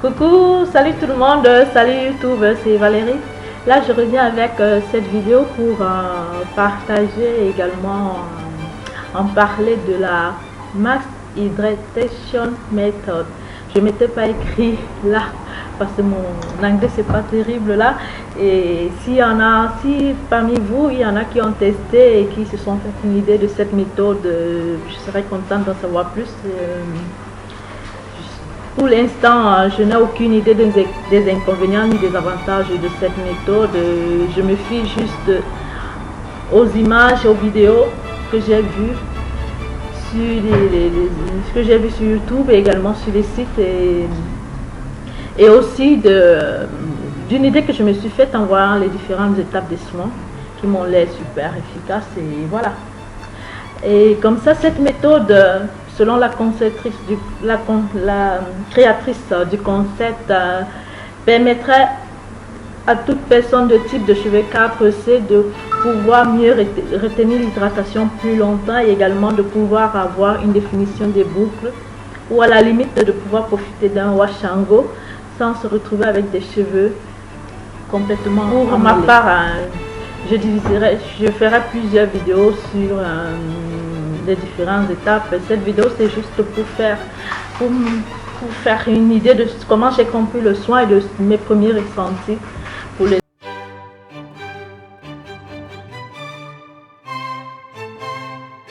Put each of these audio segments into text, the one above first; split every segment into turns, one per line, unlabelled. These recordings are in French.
Coucou, salut tout le monde, salut YouTube, c'est Valérie. Là je reviens avec cette vidéo pour partager également, en parler de la Max Hydration Method. Je ne m'étais pas écrit là parce que mon anglais c'est pas terrible là. Et si parmi vous il y en a qui ont testé et qui se sont fait une idée de cette méthode, je serais contente d'en savoir plus. Pour l'instant, je n'ai aucune idée des inconvénients ni des avantages de cette méthode. Je me fie juste aux images, aux vidéos que j'ai vues sur YouTube et également sur les sites, et aussi d'une idée que je me suis faite en voyant les différentes étapes des soins qui m'ont l'air super efficaces, et voilà. Et comme ça, cette méthode, selon la créatrice du concept, permettrait à toute personne de type de cheveux 4C de pouvoir mieux retenir l'hydratation plus longtemps, et également de pouvoir avoir une définition des boucles, ou à la limite de pouvoir profiter d'un wash and go sans se retrouver avec des cheveux complètement emmêlés. Pour ma part, je ferai plusieurs vidéos sur les différentes étapes. Cette vidéo c'est juste pour faire une idée de comment j'ai compris le soin et de mes premiers ressentis pour les.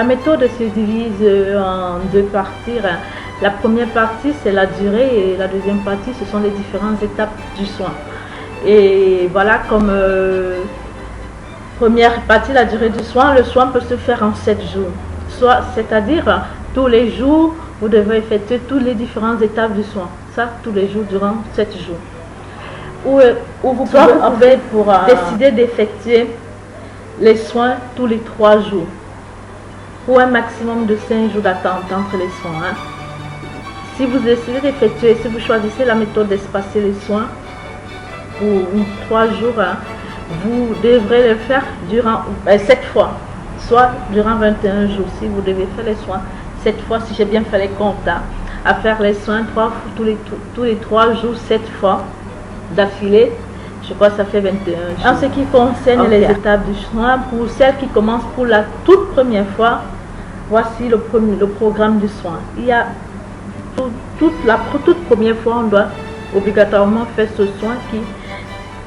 La méthode se divise en deux parties. La première partie c'est la durée, et la deuxième partie ce sont les différentes étapes du soin. Et voilà, comme première partie, la durée du soin, le soin peut se faire en 7 jours. C'est-à-dire tous les jours, vous devez effectuer toutes les différentes étapes du soin. Ça, tous les jours durant 7 jours. Ou vous pouvez décider d'effectuer les soins tous les 3 jours. Pour un maximum de 5 jours d'attente entre les soins. Si vous décidez d'effectuer, si vous choisissez la méthode d'espacer les soins pour 3 jours, vous devrez le faire durant 7 fois. Soit durant 21 jours, si vous devez faire les soins 7 fois, si j'ai bien fait les comptes, à faire les soins tous les 3 jours, 7 fois d'affilée, je crois que ça fait 21 jours. En ce qui concerne les étapes du soin, pour celles qui commencent pour la toute première fois, voici le programme du soin. Il y a toute première fois, on doit obligatoirement faire ce soin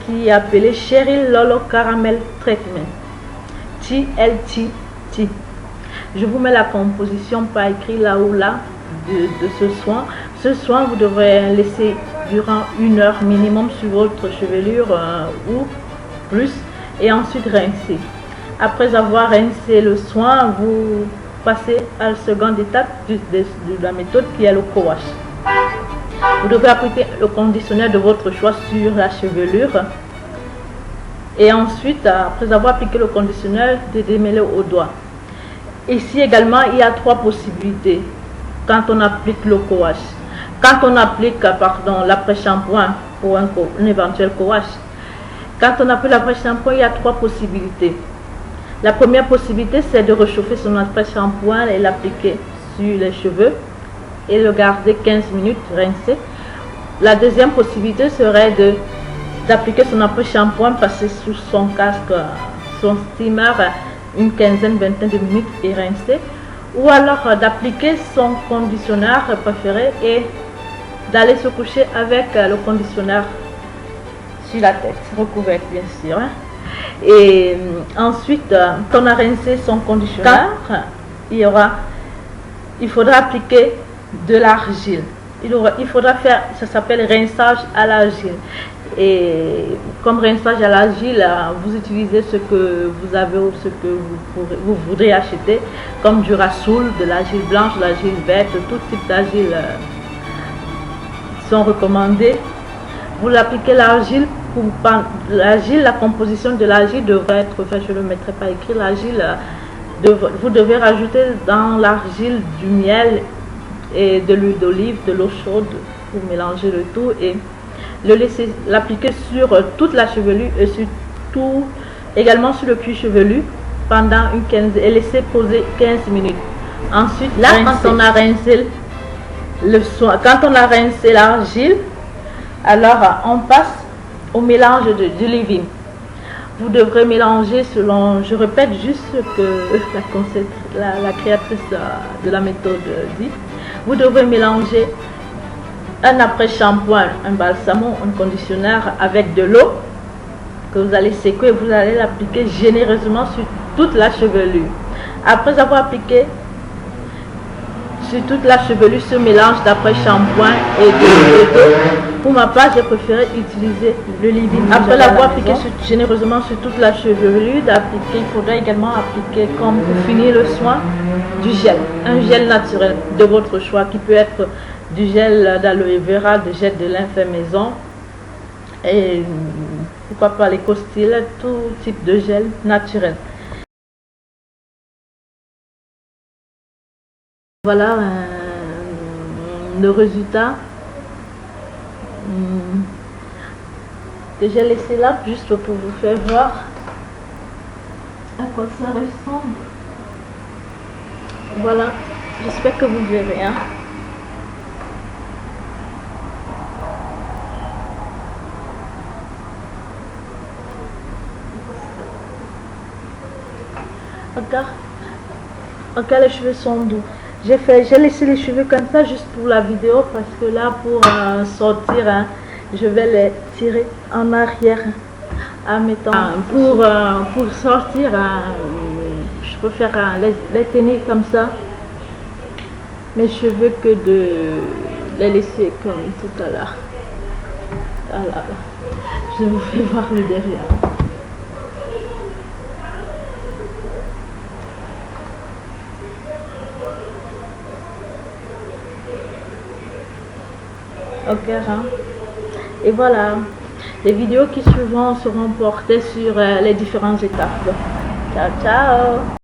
qui est appelé Cheryl Lolo Caramel Treatment, TLT. Je vous mets la composition par écrit là ou là de ce soin. Ce soin, vous devrez laisser durant 1 heure minimum sur votre chevelure ou plus, et ensuite rincer. Après avoir rincé le soin, vous passez à la seconde étape de la méthode, qui est le co-wash. Vous devez appliquer le conditionneur de votre choix sur la chevelure, et ensuite, après avoir appliqué le conditionneur, de démêler au doigt. Ici également, il y a 3 possibilités quand on applique le co-wash. Quand on applique l'après-shampoing pour un éventuel co-wash. Quand on applique l'après-shampoing, il y a 3 possibilités. La première possibilité, c'est de réchauffer son après-shampoing et l'appliquer sur les cheveux et le garder 15 minutes rincé. La deuxième possibilité serait d'appliquer son après-shampoing, passer sous son casque, son steamer, une vingtaine de minutes et rincer. Ou alors d'appliquer son conditionneur préféré et d'aller se coucher avec le conditionneur sur la tête, recouvert bien sûr. Et ensuite, quand on a rincé son conditionneur, il faudra appliquer de l'argile. Il faudra faire, ça s'appelle rinçage à l'argile. Et comme rinçage à l'argile, vous utilisez ce que vous avez ou ce que vous voudrez acheter, comme du Rasoul, de l'argile blanche, de l'argile verte, tout type d'argile sont recommandés. Vous l'appliquez l'argile. La composition de l'argile devrait être faite, je ne le mettrai pas écrit. L'argile, vous devez rajouter dans l'argile du miel et de l'huile d'olive, de l'eau chaude pour mélanger le tout, et l'appliquer sur toute la chevelure et également sur le cuir chevelu pendant et laisser poser 15 minutes. Ensuite, là, quand on a rincé l'argile, Alors, on passe au mélange du leave-in. Vous devrez mélanger selon, je répète juste ce que la créatrice de la méthode dit. Vous devrez mélanger un après-shampoing, un balsamo, un conditionneur avec de l'eau que vous allez sécher et vous allez l'appliquer généreusement sur toute la chevelure. Après avoir appliqué sur toute la chevelure ce mélange d'après-shampoing et d'eau, pour ma part, j'ai préféré utiliser le leave-in. Après l'avoir appliqué généreusement sur toute la chevelure, il faudra également appliquer, comme pour finir le soin, du gel. Un gel naturel de votre choix qui peut être du gel d'aloe vera, du gel de lin fait maison et pourquoi pas les costilles, tout type de gel naturel. Voilà le résultat que j'ai laissé là juste pour vous faire voir à quoi ça ressemble. Voilà, j'espère que vous verrez. Regarde, les cheveux sont doux. J'ai laissé les cheveux comme ça juste pour la vidéo parce que là pour sortir, je vais les tirer en arrière en mettant pour sortir, je préfère les tenir comme ça mes cheveux que de les laisser comme tout à l'heure. Voilà. Je vous fais voir le derrière. Ok, et voilà, les vidéos qui suivront seront portées sur les différentes étapes. Ciao, ciao!